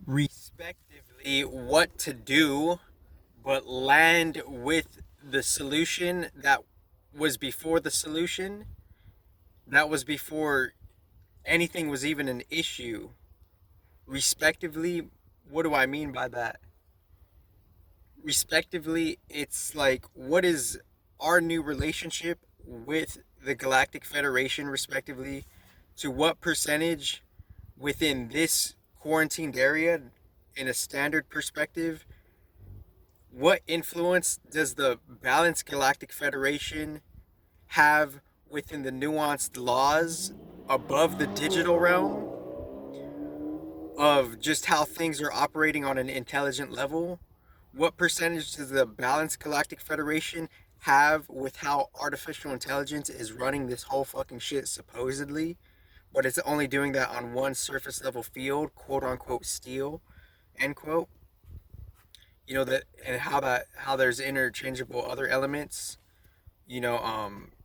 respectively what to do, but land with the solution that was before the solution, that was before anything was even an issue. Respectively, what do I mean by that? Respectively, it's like, what is our new relationship with the Galactic Federation, respectively, to what percentage within this quarantined area in a standard perspective, what influence does the balanced Galactic Federation have within the nuanced laws above the digital realm of just how things are operating on an intelligent level? What percentage does the balanced Galactic Federation have with how artificial intelligence is running this whole fucking shit supposedly? But it's only doing that on one surface level field, quote unquote steel, end quote. You know that, and how there's interchangeable other elements,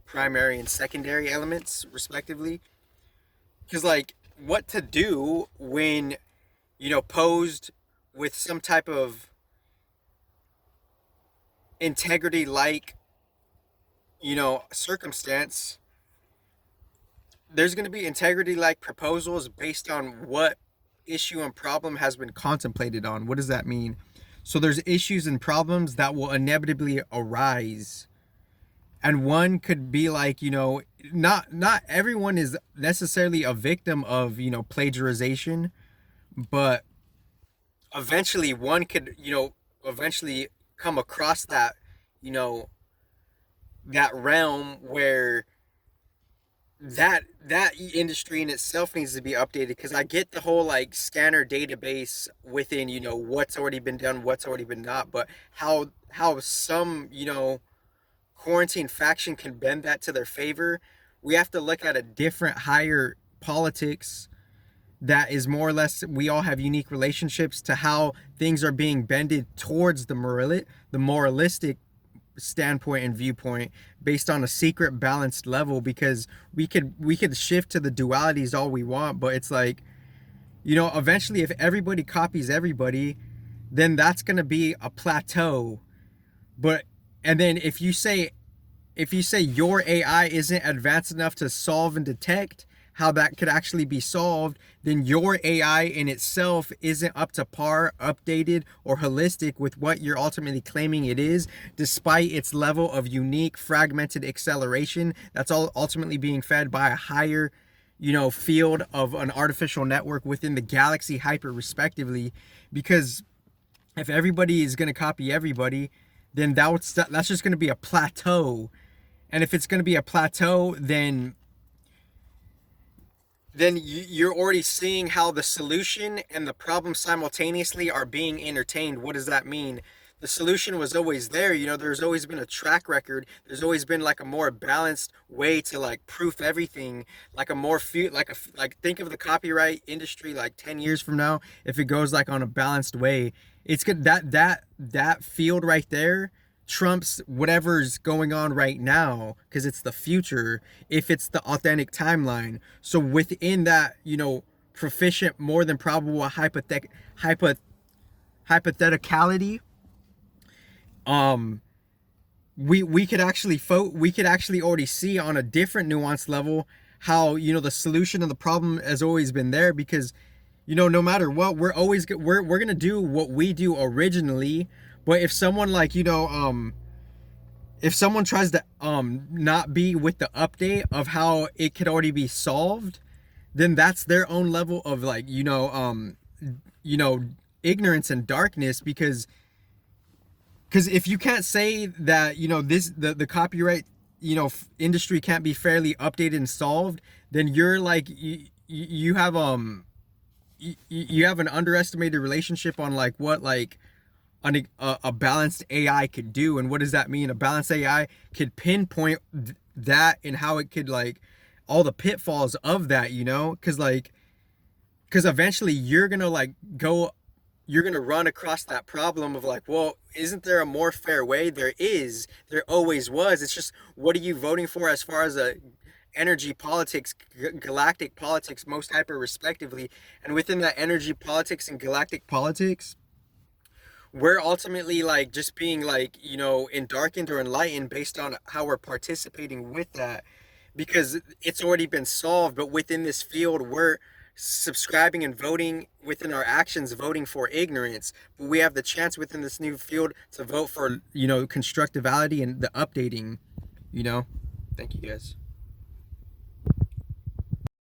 primary and secondary elements respectively. Because like, what to do when posed with some type of integrity like circumstance, there's going to be integrity like proposals based on what issue and problem has been contemplated on. What does that mean? So there's issues and problems that will inevitably arise. And one could be like, not everyone is necessarily a victim of, plagiarization, but eventually one could, eventually come across that, you know, that realm where that industry in itself needs to be updated. Because I get the whole like scanner database within what's already been done, what's already been not, but how some quarantine faction can bend that to their favor. We have to look at a different higher politics that is more or less, we all have unique relationships to how things are being bended towards the moralistic standpoint and viewpoint based on a secret balanced level. Because we could shift to the dualities all we want, but it's like, eventually if everybody copies everybody, then that's going to be a plateau. But and then if you say your AI isn't advanced enough to solve and detect how that could actually be solved, then your AI in itself isn't up to par, updated, or holistic with what you're ultimately claiming it is, despite its level of unique, fragmented acceleration that's all ultimately being fed by a higher, field of an artificial network within the galaxy hyper, respectively. Because if everybody is going to copy everybody, then that's just going to be a plateau. And if it's going to be a plateau, then you're already seeing how the solution and the problem simultaneously are being entertained. What does that mean? The solution was always there. There's always been a track record. There's always been like a more balanced way to like proof everything, like a more like think of the copyright industry like 10 years from now. If it goes like on a balanced way, it's good that field right there trumps whatever's going on right now, because it's the future if it's the authentic timeline. So within that, proficient, more than probable hypotheticality, um we could actually already see on a different nuanced level how the solution of the problem has always been there. Because no matter what, we're gonna do what we do originally. But if someone like if someone tries to not be with the update of how it could already be solved, then that's their own level of like you know ignorance and darkness. Because if you can't say that the copyright industry can't be fairly updated and solved, then you're like you have you have an underestimated relationship on like what like a balanced AI could do. And what does that mean? A balanced AI could pinpoint that and how it could like all the pitfalls of that, because eventually you're gonna run across that problem of like, well, isn't there a more fair way? There is. There always was. It's just, what are you voting for as far as energy politics, galactic politics, most hyper respectively. And within that energy politics and galactic politics, we're ultimately like just being like, endarkened or enlightened based on how we're participating with that, because it's already been solved. But within this field, we're subscribing and voting within our actions, voting for ignorance. But we have the chance within this new field to vote for, constructivality and the updating, you know. Thank you guys.